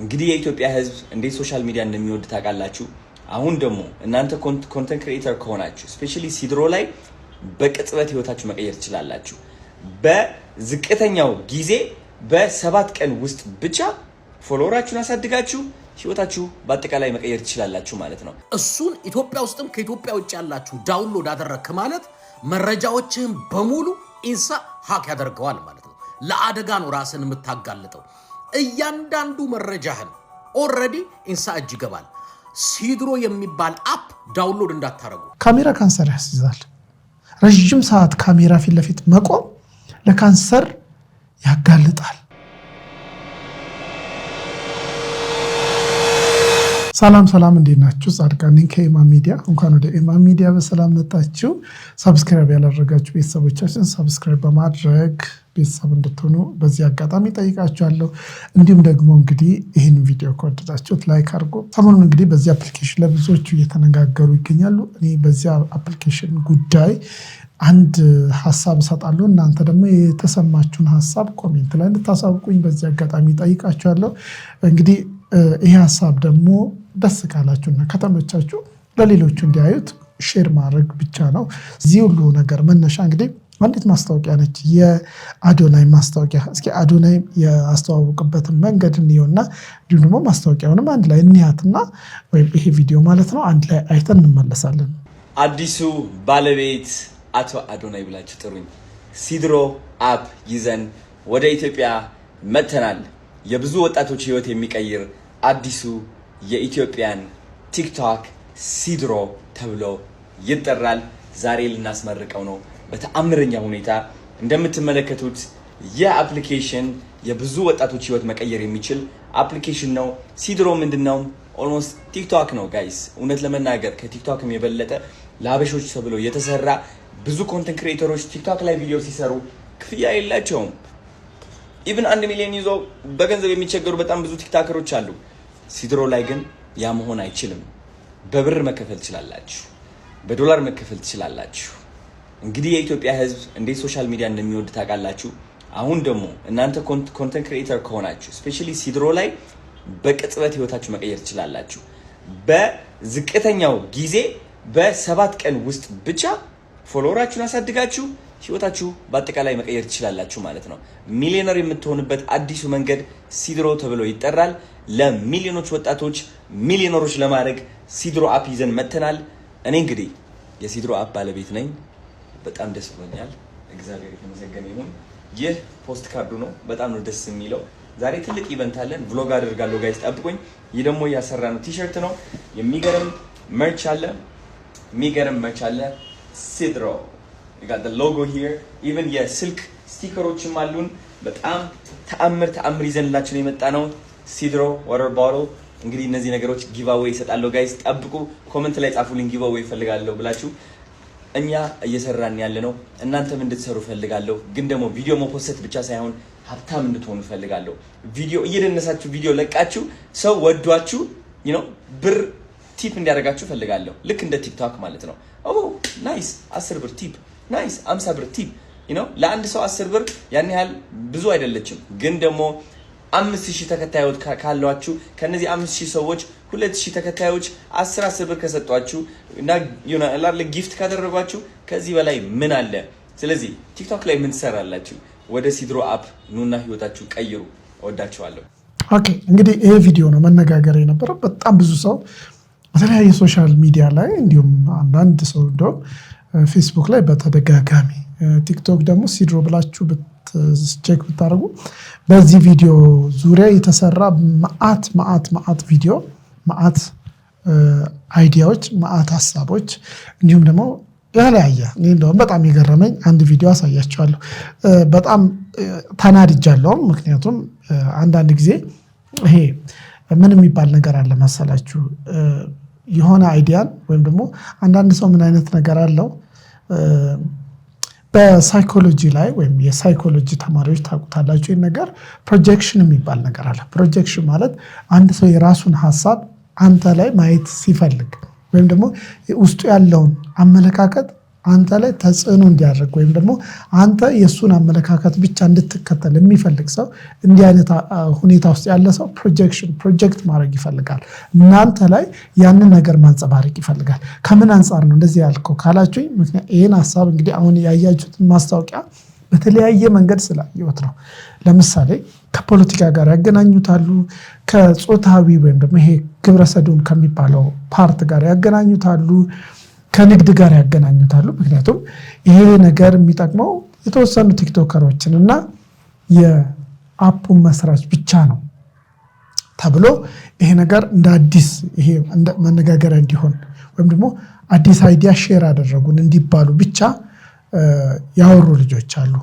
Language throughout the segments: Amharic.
እንግዲህ የኢትዮጵያ ህዝብ እንዴት ሶሻል ሚዲያ እንደሚወድ ታውቃላችሁ። አሁን ደግሞ እናንተ ኮንተንት ክሪኤተር ከሆናችሁ ስፔሻሊ ሲድሮ ላይ በቅጽበት ህይወታችሁ መቀየር ትችላላችሁ። በዝቅተኛው ጊዜ በ7 ቀን ውስጥ ብቻ ፎሎወራችሁን አሳድጋችሁ ህይወታችሁ በአጠቃላይ መቀየር ትችላላችሁ ማለት ነው። እሱን ኢትዮጵያ ውስጥም ከኢትዮጵያ ውጭ ያላችሁ ዳውንሎድ አደረክ ማለት መረጃዎችህን በሙሉ ኢንሳ ሃክ ያደርገዋል ማለት ነው። ለአደጋ ነው ራስን የምታጋልጠው። እያንዳንዱ መረጃህን ኦልሬዲ ኢንሳ እጅ ይገባል። ሲድሮ የሚባል አፕ ዳውንሎድ እንዳታረጉ። ካሜራ ካንሰር ያስይዛል። ረጅም ሰዓት ካሜራ ፊት ለፊት መቆም ለካንሰር ያጋልጣል። ሰላም እንዴት ናችሁ? ጻድቃን ነኝ ከኢማም ሚዲያ። እንኳን ወደ ኢማም ሚዲያ በሰላም መጣችሁ። ሰብስክራይብ ያላደረጋችሁ ቤተሰቦቻችን ሰብስክራይብ በማድረግ ቤተሰብ እንድትሆኑ በዚህ አጋጣሚ ጠይቃችኋለሁ። እንዲሁም ደግሞ እንግዲህ ይህን ቪዲዮ ከወደዳችሁት ላይክ አድርጉ። ሰሞኑን እንግዲህ በዚህ አፕሊኬሽን ለብዙዎቹ እየተነጋገሩ ይገኛሉ። እኔ በዚህ አፕሊኬሽን ጉዳይ አንድ ሀሳብ እሰጣለሁ። እናንተ ደግሞ የተሰማችሁን ሀሳብ ኮሜንት ላይ እንድታሳውቁኝ በዚህ አጋጣሚ ጠይቃችኋለሁ። እንግዲህ ይህ ሀሳብ ደግሞ ደስ ካላችሁና ከተመቻችሁ ለሌሎቹ እንዲያዩት ሼር ማድረግ ብቻ ነው። እዚህ ሁሉ ነገር መነሻ እንግዲህ አንዲት ማስታወቂያ ነች፣ የአዶናይ ማስታወቂያ። እስኪ አዶናይ ያስተዋወቅበትን መንገድ እንየውና እንዲሁም ደግሞ ማስታወቂያውንም አንድ ላይ እንያትና ወይም ይሄ ቪዲዮ ማለት ነው አንድ ላይ አይተን እንመለሳለን። አዲሱ ባለቤት አቶ አዶናይ ብላችሁ ጥሩኝ። ሲድሮ አፕ ይዘን ወደ ኢትዮጵያ መጥተናል። የብዙ ወጣቶች ህይወት የሚቀይር አዲሱ የኢትዮጵያን ቲክቶክ ሲድሮ ተብሎ ይጠራል። ዛሬ ልናስመርቀው ነው በተአምረኛ ሁኔታ። እንደምትመለከቱት የአፕሊኬሽን የብዙ ወጣቶች ህይወት መቀየር የሚችል አፕሊኬሽን ነው። ሲድሮ ምንድነው? ኦልሞስት ቲክቶክ ነው ጋይስ። እውነት ለመናገር ከቲክቶክም የበለጠ ለሀበሾች ተብሎ የተሰራ ብዙ ኮንተንት ክሪኤተሮች ቲክቶክ ላይ ቪዲዮ ሲሰሩ ክፍያ የላቸውም። ኢቭን 1 ሚሊዮን ይዞ በገንዘብ የሚቸገሩ በጣም ብዙ ቲክቶከሮች አሉ። ሲድሮ ላይ ግን ያ መሆን አይችልም። በብር መከፈል ትችላላችሁ፣ በዶላር መከፈል ትችላላችሁ። እንግዲህ የኢትዮጵያ ህዝብ እንዴት ሶሻል ሚዲያ እንደሚወድ ታውቃላችሁ። አሁን ደግሞ እናንተ ኮንተንት ክሪኤተር ከሆናችሁ ስፔሻሊ ሲድሮ ላይ በቅጽበት ህይወታችሁ መቀየር ትችላላችሁ። በዝቅተኛው ጊዜ በ7 ቀን ውስጥ ብቻ ፎሎወራችሁን አሳድጋችሁ ህይወታችሁ በአጠቃላይ መቀየር ትችላላችሁ ማለት ነው። ሚሊዮነር የምትሆንበት አዲሱ መንገድ ሲድሮ ተብሎ ይጠራል። ለሚሊዮኖች ወጣቶች ሚሊዮነሮች ለማድረግ ሲድሮ አፕ ይዘን መጥተናል። እኔ እንግዲህ የሲድሮ አፕ ባለቤት ነኝ። በጣም ደስ ብሎኛል። እግዚአብሔር የተመሰገነ ይሁን። ይህ ፖስት ካርዱ ነው። በጣም ነው ደስ የሚለው። ዛሬ ትልቅ ኢቨንት አለን። ቭሎግ አደርጋለሁ ጋይስ፣ ጠብቁኝ። ይህ ደግሞ ያሰራ ነው ቲሸርት ነው። የሚገርም መርች አለ። ሲድሮ you got the logo here. even የስልክ ስቲከሮችም አሉን። በጣም ተአምር ይዘንላችሁ ነው የመጣ ነው። ሲድሮ ዋተር ቦትል። እንግዲህ እነዚህ ነገሮች ጊቫዌይ ይሰጣለሁ ጋይስ፣ ጠብቁ። ኮሜንት ላይ ጻፉልኝ ጊቫዌይ ፈልጋለሁ ብላችሁ። እኛ እየሰራን ያለ ነው፣ እናንተም እንድትሰሩ ፈልጋለሁ። ግን ደግሞ ቪዲዮ መፖስት ብቻ ሳይሆን ሀብታም እንድትሆኑ ፈልጋለሁ። ቪዲዮ እየደነሳችሁ ቪዲዮ ለቃችሁ ሰው ወዷችሁ ብር ቲፕ እንዲያደርጋችሁ ፈልጋለሁ። ልክ እንደ ቲክቶክ ማለት ነው። ናይስ 10 ብር ቲፕ፣ ናይስ 50 ብር ቲፕ። ለአንድ ሰው 10 ብር ያን ያህል ብዙ አይደለችም። ግን ደግሞ 5000 ተከታዮች ካሏችሁ ከነዚህ 5000 ሰዎች 2000 ተከታዮች 10 ብር ከሰጧችሁ እና ጊፍት ካደረጓችሁ ከዚህ በላይ ምን አለ? ስለዚህ ቲክቶክ ላይ ምን ትሰራላችሁ? ወደ ሲድሮ አፕ ኑና ህይወታችሁ ቀይሩ። እወዳችኋለሁ። ኦኬ፣ እንግዲህ ይሄ ቪዲዮ ነው መነጋገር የነበረው። በጣም ብዙ ሰው በተለያየ ሶሻል ሚዲያ ላይ እንዲሁም አንዳንድ ሰው እንደውም ፌስቡክ ላይ በተደጋጋሚ ቲክቶክ ደግሞ ሲድሮ ብላችሁ ቼክ ብታደርጉ በዚህ ቪዲዮ ዙሪያ የተሰራ ማአት ቪዲዮ፣ ማአት አይዲያዎች፣ ማአት ሀሳቦች እንዲሁም ደግሞ የተለያየ እኔ እንደውም በጣም የገረመኝ አንድ ቪዲዮ አሳያችኋለሁ። በጣም ተናድጃለሁ። ምክንያቱም አንዳንድ ጊዜ ይሄ ምን የሚባል ነገር አለ መሰላችሁ፣ የሆነ አይዲያን ወይም ደግሞ አንዳንድ ሰው ምን አይነት ነገር አለው በሳይኮሎጂ ላይ ወይም የሳይኮሎጂ ተማሪዎች ታውቁታላችሁ ይሄን ነገር፣ ፕሮጀክሽን የሚባል ነገር አለ። ፕሮጀክሽን ማለት አንድ ሰው የራሱን ሀሳብ አንተ ላይ ማየት ሲፈልግ ወይም ደግሞ ውስጡ ያለውን አመለካከት አንተ ላይ ተጽዕኖ እንዲያደርግ ወይም ደግሞ አንተ የሱን አመለካከት ብቻ እንድትከተል የሚፈልግ ሰው እንዲህ አይነት ሁኔታ ውስጥ ያለ ሰው ፕሮጀክት ማድረግ ይፈልጋል። እናንተ ላይ ያንን ነገር ማንጸባረቅ ይፈልጋል። ከምን አንጻር ነው እንደዚህ ያልከው ካላችሁኝ፣ ምክንያት ይሄን ሐሳብ እንግዲህ አሁን ያያችሁትን ማስታወቂያ በተለያየ መንገድ ስላየሁት ነው። ለምሳሌ ከፖለቲካ ጋር ያገናኙታሉ፣ ከጾታዊ ወይም ደግሞ ይሄ ግብረ ሰዶም ከሚባለው ፓርት ጋር ያገናኙታሉ፣ ከንግድ ጋር ያገናኙታሉ። ምክንያቱም ይሄ ነገር የሚጠቅመው የተወሰኑ ቲክቶከሮችን እና የአፑን መስራች ብቻ ነው ተብሎ ይሄ ነገር እንደ አዲስ ይሄ መነጋገሪያ እንዲሆን ወይም ደግሞ አዲስ አይዲያ ሼር አደረጉን እንዲባሉ ብቻ ያወሩ ልጆች አሉ።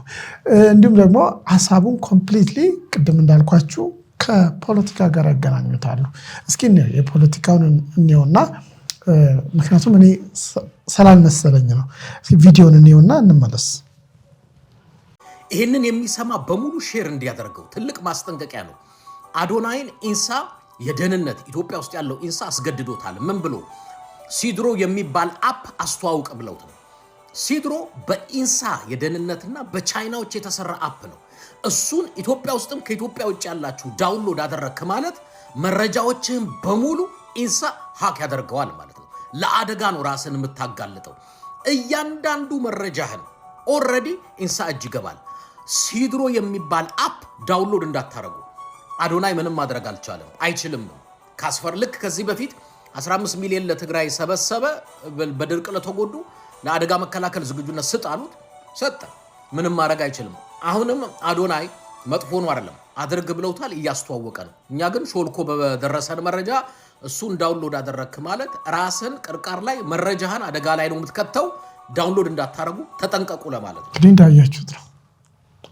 እንዲሁም ደግሞ ሐሳቡን ኮምፕሊትሊ ቅድም እንዳልኳችሁ ከፖለቲካ ጋር ያገናኙታሉ። እስኪ የፖለቲካውን እንየውና ምክንያቱም እኔ ስላልመሰለኝ ነው። ቪዲዮን እንየውና እንመለስ። ይህንን የሚሰማ በሙሉ ሼር እንዲያደርገው ትልቅ ማስጠንቀቂያ ነው። አዶናይን ኢንሳ የደህንነት ኢትዮጵያ ውስጥ ያለው ኢንሳ አስገድዶታል። ምን ብሎ? ሲድሮ የሚባል አፕ አስተዋውቅ ብለውት ነው። ሲድሮ በኢንሳ የደህንነትና በቻይናዎች የተሰራ አፕ ነው። እሱን ኢትዮጵያ ውስጥም ከኢትዮጵያ ውጭ ያላችሁ ዳውንሎድ አደረግክ ማለት መረጃዎችህን በሙሉ ኢንሳ ሀክ ያደርገዋል ማለት ነው። ለአደጋ ነው ራስን የምታጋልጠው። እያንዳንዱ መረጃህን ኦልሬዲ ኢንሳ እጅ ይገባል። ሲድሮ የሚባል አፕ ዳውንሎድ እንዳታረጉ። አዶናይ ምንም ማድረግ አልቻለም፣ አይችልም። ካስፈር ልክ ከዚህ በፊት 15 ሚሊዮን ለትግራይ ሰበሰበ፣ በድርቅ ለተጎዱ ለአደጋ መከላከል ዝግጁነት ስጥ አሉት፣ ሰጠ። ምንም ማድረግ አይችልም። አሁንም አዶናይ መጥፎ ነው አይደለም፣ አድርግ ብለውታል፣ እያስተዋወቀ ነው። እኛ ግን ሾልኮ በደረሰን መረጃ እሱን ዳውንሎድ አደረግክ ማለት ራስን ቅርቃር ላይ መረጃህን አደጋ ላይ ነው የምትከተው። ዳውንሎድ እንዳታረጉ ተጠንቀቁ ለማለት ነው። እንግዲህ እንዳያችሁት ነው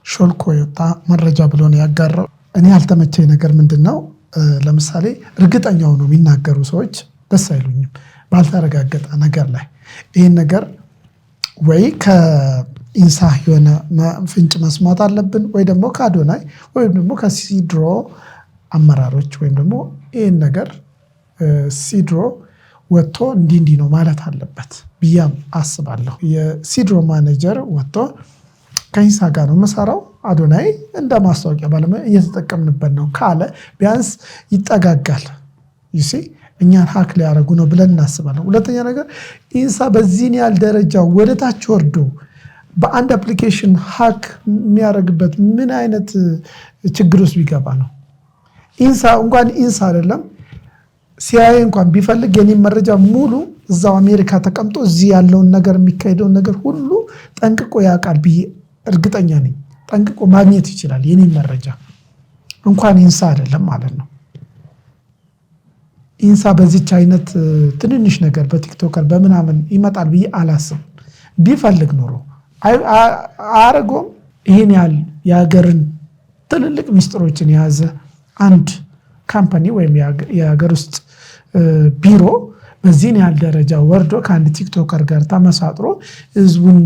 ሾልኮ የወጣ መረጃ ብሎ ነው ያጋራው። እኔ ያልተመቸኝ ነገር ምንድን ነው? ለምሳሌ እርግጠኛው ነው የሚናገሩ ሰዎች ደስ አይሉኝም። ባልተረጋገጠ ነገር ላይ ይህን ነገር ወይ ከኢንሳ የሆነ ፍንጭ መስማት አለብን፣ ወይ ደግሞ ከአዶናይ ወይም ደግሞ ከሲድሮ አመራሮች ወይም ደግሞ ይህን ነገር ሲድሮ ወጥቶ እንዲህ ነው ማለት አለበት ብያም አስባለሁ። የሲድሮ ማኔጀር ወጥቶ ከኢንሳ ጋር ነው መሰራው፣ አዶናይ እንደ ማስታወቂያ ባለሙያ እየተጠቀምንበት ነው ካለ ቢያንስ ይጠጋጋል። ይሲ እኛን ሀክ ሊያደርጉ ነው ብለን እናስባለን። ሁለተኛ ነገር ኢንሳ በዚህን ያህል ደረጃ ወደ ታች ወርዶ በአንድ አፕሊኬሽን ሀክ የሚያደርግበት ምን አይነት ችግር ውስጥ ቢገባ ነው? ኢንሳ እንኳን ኢንሳ አይደለም ሲአይኤ እንኳን ቢፈልግ የኔን መረጃ ሙሉ እዛው አሜሪካ ተቀምጦ እዚህ ያለውን ነገር የሚካሄደውን ነገር ሁሉ ጠንቅቆ ያውቃል ብዬ እርግጠኛ ነኝ። ጠንቅቆ ማግኘት ይችላል የኔን መረጃ እንኳን ኢንሳ አይደለም ማለት ነው። ኢንሳ በዚች አይነት ትንንሽ ነገር በቲክቶከር በምናምን ይመጣል ብዬ አላስብም። ቢፈልግ ኖሮ አያረገውም። ይህን ያህል የሀገርን ትልልቅ ሚስጥሮችን የያዘ አንድ ካምፓኒ ወይም የሀገር ውስጥ ቢሮ በዚህን ያህል ደረጃ ወርዶ ከአንድ ቲክቶከር ጋር ተመሳጥሮ ህዝቡን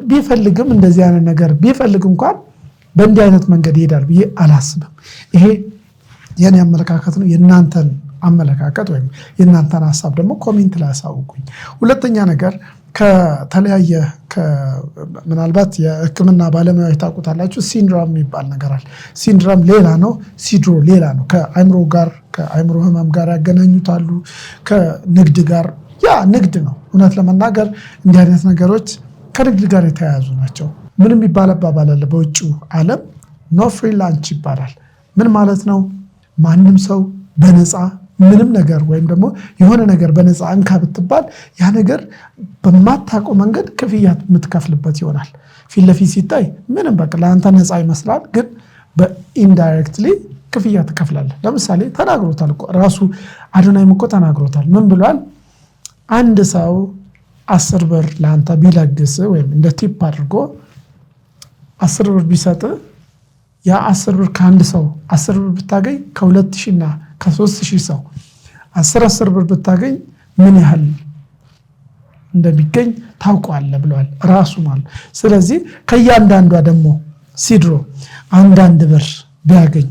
ቢፈልግም እንደዚህ አይነት ነገር ቢፈልግ እንኳን በእንዲህ አይነት መንገድ ይሄዳል ብዬ አላስብም። ይሄ የኔ አመለካከት ነው። የእናንተን አመለካከት ወይም የእናንተን ሀሳብ ደግሞ ኮሜንት ላይ አሳውቁኝ። ሁለተኛ ነገር ከተለያየ ምናልባት የሕክምና ባለሙያዎች ታውቁታላችሁ፣ ሲንድሮም የሚባል ነገር አለ። ሲንድሮም ሌላ ነው፣ ሲድሮ ሌላ ነው። ከአይምሮ ህመም ጋር ያገናኙታሉ፣ ከንግድ ጋር። ያ ንግድ ነው። እውነት ለመናገር እንዲህ አይነት ነገሮች ከንግድ ጋር የተያያዙ ናቸው። ምንም ይባል አባባል አለ በውጭው ዓለም፣ ኖ ፍሪ ላንች ይባላል። ምን ማለት ነው? ማንም ሰው በነፃ ምንም ነገር ወይም ደግሞ የሆነ ነገር በነፃ እንካ ብትባል ያ ነገር በማታውቀው መንገድ ክፍያ የምትከፍልበት ይሆናል። ፊት ለፊት ሲታይ ምንም በቃ ለአንተ ነፃ ይመስላል፣ ግን በኢንዳይሬክትሊ ክፍያ ትከፍላለህ። ለምሳሌ ተናግሮታል እኮ ራሱ አዶናይም እኮ ተናግሮታል። ምን ብሏል? አንድ ሰው 10 ብር ለአንተ ቢለግስ ወይም እንደ ቲፕ አድርጎ 10 ብር ቢሰጥ ያ 10 ብር ከአንድ ሰው 10 ብር ብታገኝ ከ2000 እና ከ3000 ሰው 10 ብር ብታገኝ ምን ያህል እንደሚገኝ ታውቀዋለህ ብለዋል ራሱ ማለት። ስለዚህ ከእያንዳንዷ ደግሞ ሲድሮ አንዳንድ ብር ቢያገኝ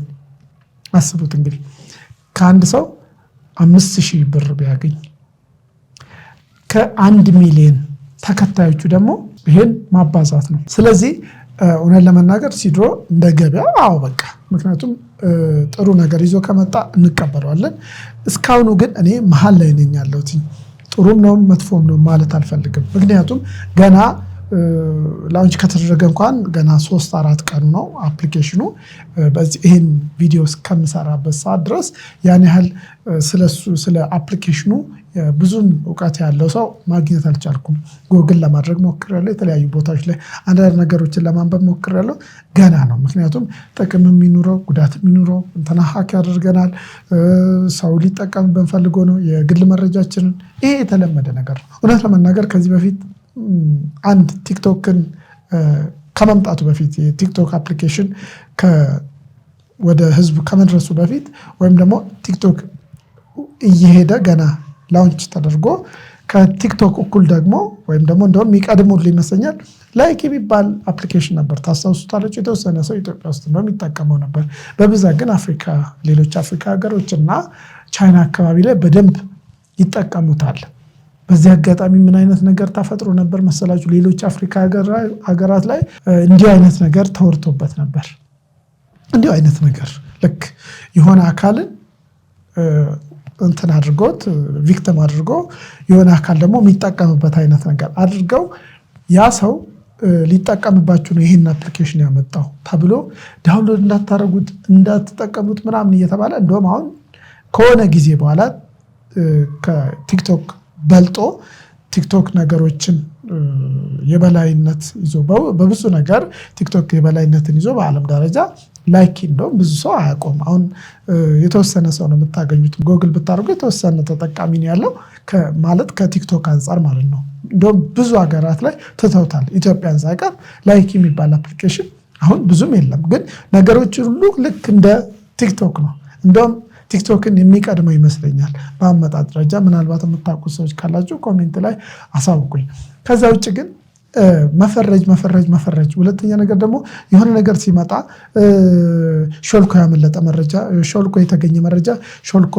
አስቡት እንግዲህ ከአንድ ሰው 5000 ብር ቢያገኝ ከ1 ሚሊዮን ተከታዮቹ ደግሞ ይሄን ማባዛት ነው። ስለዚህ እውነት ለመናገር ሲድሮ እንደ ገበያ በቃ ምክንያቱም ጥሩ ነገር ይዞ ከመጣ እንቀበለዋለን። እስካሁኑ ግን እኔ መሀል ላይ ነኝ ያለሁት። ጥሩም ነው መጥፎም ነው ማለት አልፈልግም። ምክንያቱም ገና ላውንች ከተደረገ እንኳን ገና 3-4 ቀኑ ነው አፕሊኬሽኑ። በዚህ ይሄን ቪዲዮ እስከምሰራበት ሰዓት ድረስ ያን ያህል ስለሱ ስለ አፕሊኬሽኑ ብዙም እውቀት ያለው ሰው ማግኘት አልቻልኩም። ጎግል ለማድረግ ሞክሬያለሁ፣ የተለያዩ ቦታዎች ላይ አንዳንድ ነገሮችን ለማንበብ ሞክሬያለሁ። ገና ነው። ምክንያቱም ጥቅም የሚኖረው ጉዳት የሚኖረው እንትና ሀክ ያደርገናል፣ ሰው ሊጠቀምብን ፈልጎ ነው የግል መረጃችንን። ይሄ የተለመደ ነገር ነው። እውነት ለመናገር ከዚህ በፊት አንድ ቲክቶክን ከመምጣቱ በፊት የቲክቶክ አፕሊኬሽን ወደ ህዝቡ ከመድረሱ በፊት ወይም ደግሞ ቲክቶክ እየሄደ ገና ላውንች ተደርጎ ከቲክቶክ እኩል ደግሞ ወይም ደግሞ እንደውም የሚቀድሙት ይመስለኛል ላይክ የሚባል አፕሊኬሽን ነበር። ታስታውሱታላችሁ? የተወሰነ ሰው ኢትዮጵያ ውስጥ የሚጠቀመው ነበር። በብዛት ግን ሌሎች አፍሪካ ሀገሮች እና ቻይና አካባቢ ላይ በደንብ ይጠቀሙታል። በዚህ አጋጣሚ ምን አይነት ነገር ተፈጥሮ ነበር መሰላችሁ? ሌሎች አፍሪካ ሀገራት ላይ እንዲህ አይነት ነገር ተወርቶበት ነበር። እንዲህ አይነት ነገር ልክ የሆነ አካልን እንትን አድርጎት ቪክቲም አድርጎ የሆነ አካል ደግሞ የሚጠቀምበት አይነት ነገር አድርገው ያ ሰው ሊጠቀምባችሁ ነው ይሄን አፕሊኬሽን ያመጣው ተብሎ ዳውንሎድ እንዳታረጉት እንዳትጠቀሙት ምናምን እየተባለ እንደውም አሁን ከሆነ ጊዜ በኋላ ከቲክቶክ በልጦ ቲክቶክ ነገሮችን የበላይነት ይዞ በብዙ ነገር ቲክቶክ የበላይነትን ይዞ በዓለም ደረጃ ላይክ እንደውም ብዙ ሰው አያውቀውም። አሁን የተወሰነ ሰው ነው የምታገኙት። ጎግል ብታደርጉ የተወሰነ ተጠቃሚ ነው ያለው ማለት ከቲክቶክ አንጻር ማለት ነው። እንደውም ብዙ ሀገራት ላይ ትተውታል። ኢትዮጵያን ሳይቀር ላይክ የሚባል አፕሊኬሽን አሁን ብዙም የለም። ግን ነገሮች ሁሉ ልክ እንደ ቲክቶክ ነው። እንደውም ቲክቶክን የሚቀድመው ይመስለኛል በአመጣጥ ደረጃ። ምናልባት የምታውቁ ሰዎች ካላችሁ ኮሜንት ላይ አሳውቁኝ። ከዛ ውጭ ግን መፈረጅ። ሁለተኛ ነገር ደግሞ የሆነ ነገር ሲመጣ ሾልኮ ያመለጠ መረጃ፣ ሾልኮ የተገኘ መረጃ፣ ሾልኮ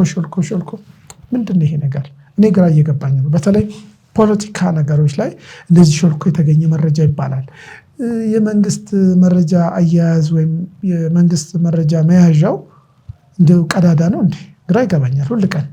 ምንድን ይሄ ነገር? እኔ ግራ እየገባኝ ነው። በተለይ ፖለቲካ ነገሮች ላይ እንደዚህ ሾልኮ የተገኘ መረጃ ይባላል። የመንግስት መረጃ አያያዝ ወይም የመንግስት መረጃ መያዣው እንደው ቀዳዳ ነው እንዴ? ግራ ይገባኛል ሁል ቀን።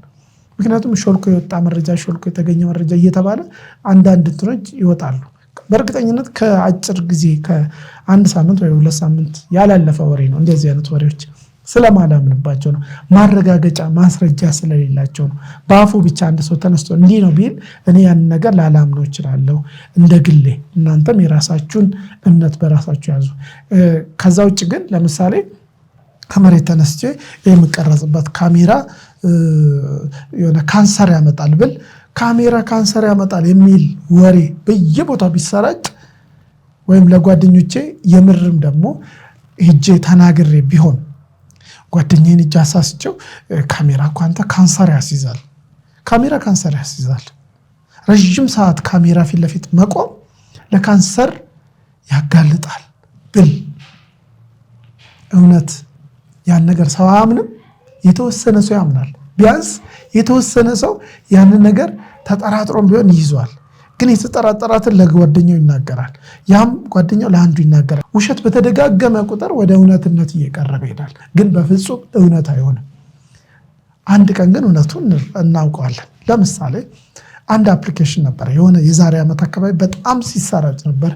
ምክንያቱም ሾልኮ የወጣ መረጃ፣ ሾልኮ የተገኘ መረጃ እየተባለ አንዳንድ እንትኖች ይወጣሉ። በእርግጠኝነት ከአጭር ጊዜ ከ1 ሳምንት ወይ 2 ሳምንት ያላለፈ ወሬ ነው። እንደዚህ አይነት ወሬዎች ስለማላምንባቸው ነው። ማረጋገጫ ማስረጃ ስለሌላቸው ነው። በአፉ ብቻ አንድ ሰው ተነስቶ እንዲህ ነው ቢል እኔ ያንን ነገር ላላምነው እችላለሁ እንደ ግሌ። እናንተም የራሳችሁን እምነት በራሳችሁ ያዙ። ከዛ ውጭ ግን ለምሳሌ ከመሬት ተነስቼ የምቀረጽበት ካሜራ የሆነ ካንሰር ያመጣል ብል ካሜራ ካንሰር ያመጣል የሚል ወሬ በየቦታው ቢሰራጭ ወይም ለጓደኞቼ የምርም ደግሞ ሄጄ ተናግሬ ቢሆን ጓደኛዬን እጅ አሳስቸው ካሜራ እኮ አንተ ካንሰር ያስይዛል፣ ካሜራ ካንሰር ያስይዛል፣ ረጅም ሰዓት ካሜራ ፊት ለፊት መቆም ለካንሰር ያጋልጣል ብል እውነት ያን ነገር ሰው አያምንም? የተወሰነ ሰው ያምናል። ቢያንስ የተወሰነ ሰው ያንን ነገር ተጠራጥሮም ቢሆን ይይዟል። ግን የተጠራጠራትን ለጓደኛው ይናገራል፣ ያም ጓደኛው ለአንዱ ይናገራል። ውሸት በተደጋገመ ቁጥር ወደ እውነትነት እየቀረበ ይሄዳል። ግን በፍጹም እውነት አይሆንም። አንድ ቀን ግን እውነቱን እናውቀዋለን። ለምሳሌ አንድ አፕሊኬሽን ነበር የሆነ የዛሬ ዓመት አካባቢ በጣም ሲሰራጭ ነበር።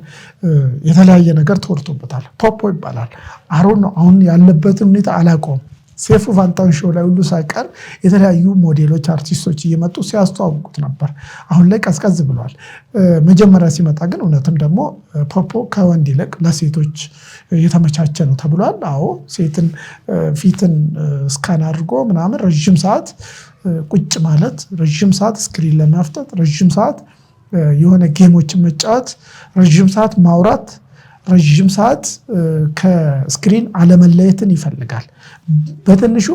የተለያየ ነገር ተወርቶበታል። ፖፖ ይባላል። አሮን ነው አሁን ያለበትን ሁኔታ አላውቀውም። ሴፉ ፋንታውን ሾው ላይ ሁሉ ሳይቀር የተለያዩ ሞዴሎች አርቲስቶች እየመጡ ሲያስተዋውቁት ነበር። አሁን ላይ ቀዝቀዝ ብሏል። መጀመሪያ ሲመጣ ግን እውነትም ደግሞ ፖፖ ከወንድ ይልቅ ለሴቶች የተመቻቸ ነው ተብሏል። አዎ ሴትን ፊትን ስካን አድርጎ ምናምን ረጅም ሰዓት ቁጭ ማለት፣ ረጅም ሰዓት ስክሪን ለማፍጠጥ፣ ረጅም ሰዓት የሆነ ጌሞችን መጫወት፣ ረጅም ሰዓት ማውራት፣ ረጅም ሰዓት ከስክሪን አለመለየትን ይፈልጋል። በትንሹ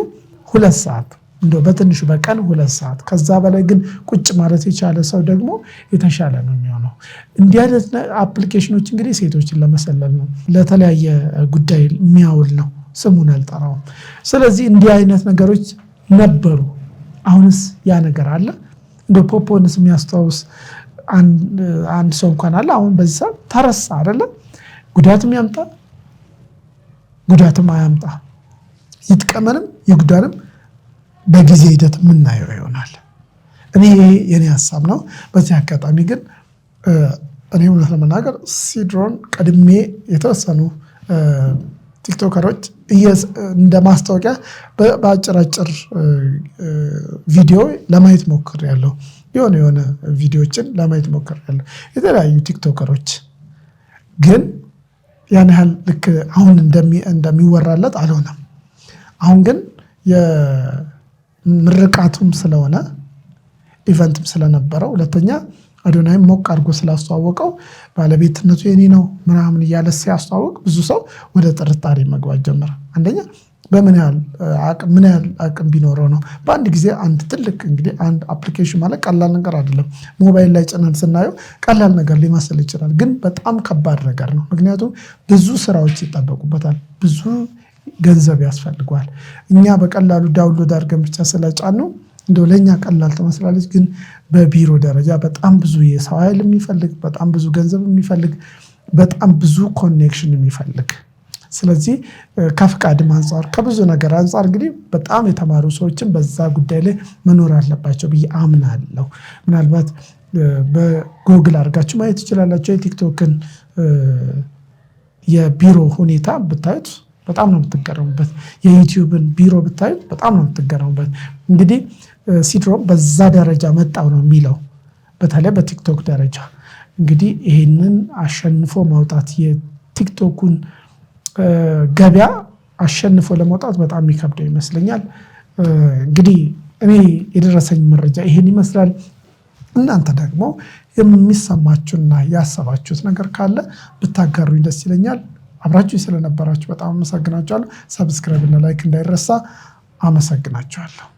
2 ሰዓት እንደው በትንሹ በቀን 2 ሰዓት። ከዛ በላይ ግን ቁጭ ማለት የቻለ ሰው ደግሞ የተሻለ ነው የሚሆነው። እንዲህ አይነት አፕሊኬሽኖች እንግዲህ ሴቶችን ለመሰለል ነው፣ ለተለያየ ጉዳይ የሚያውል ነው። ስሙን አልጠራውም። ስለዚህ እንዲህ አይነት ነገሮች ነበሩ። አሁንስ ያ ነገር አለ? እንደ ፖፖንስ የሚያስታውስ አንድ ሰው እንኳን አለ አሁን በዚህ ሰዓት ተረሳ አይደለም። ጉዳትም ያምጣ ጉዳትም አያምጣ ይጥቀመንም ይጉዳንም በጊዜ ሂደት የምናየው ይሆናል። እኔ የኔ ሀሳብ ነው። በዚህ አጋጣሚ ግን እኔ እውነት ለመናገር ሲድሮን ቀድሜ የተወሰኑ ቲክቶከሮች እንደ ማስታወቂያ በአጭር ቪዲዮ ለማየት ሞክሬያለሁ። የሆነ ቪዲዮዎችን ለማየት ሞክሬያለሁ የተለያዩ ቲክቶከሮች ግን ያን ያህል ልክ አሁን እንደሚወራለት አልሆነም። አሁን ግን የምርቃቱም ስለሆነ ኢቨንትም ስለነበረው ሁለተኛ አዶናይም ሞቅ አድርጎ ስላስተዋወቀው ባለቤትነቱ የኔ ነው ምናምን እያለ ሲያስተዋወቅ ብዙ ሰው ወደ ጥርጣሬ መግባት ጀመረ። አንደኛ ምን ያህል አቅም ቢኖረው ነው በአንድ ጊዜ አንድ ትልቅ እንግዲህ አንድ አፕሊኬሽን ማለት ቀላል ነገር አይደለም። ሞባይል ላይ ጭነን ስናየው ቀላል ነገር ሊመስል ይችላል፣ ግን በጣም ከባድ ነገር ነው። ምክንያቱም ብዙ ስራዎች ይጠበቁበታል፣ ብዙ ገንዘብ ያስፈልገዋል። እኛ በቀላሉ ዳውንሎድ አድርገን ብቻ ስለጫኑ እንደው ለኛ ቀላል ትመስላለች፣ ግን በቢሮ ደረጃ በጣም ብዙ የሰው ኃይል የሚፈልግ በጣም ብዙ ገንዘብ የሚፈልግ በጣም ብዙ ኮኔክሽን የሚፈልግ ስለዚህ ከፍቃድም አንፃር ከብዙ ነገር አንፃር እንግዲህ በጣም የተማሩ ሰዎችን በዛ ጉዳይ ላይ መኖር አለባቸው ብዬ አምናለሁ። ምናልባት በጉግል አድርጋችሁ ማየት ትችላላችሁ። የቲክቶክን የቢሮ ሁኔታ ብታዩት በጣም ነው የምትገረሙበት። የዩቲዩብን ቢሮ ብታዩት በጣም ነው የምትገረሙበት። እንግዲህ ሲድሮን በዛ ደረጃ መጣው ነው የሚለው በተለይ በቲክቶክ ደረጃ እንግዲህ ይሄንን አሸንፎ ማውጣት የቲክቶኩን ገበያ አሸንፎ ለመውጣት በጣም የሚከብደው ይመስለኛል። እንግዲህ እኔ የደረሰኝ መረጃ ይሄን ይመስላል። እናንተ ደግሞ የሚሰማችሁና ያሰባችሁት ነገር ካለ ብታጋሩኝ ደስ ይለኛል። አብራችሁ ስለነበራችሁ በጣም አመሰግናችኋለሁ። ሰብስክራይብ እና ላይክ እንዳይረሳ። አመሰግናችኋለሁ።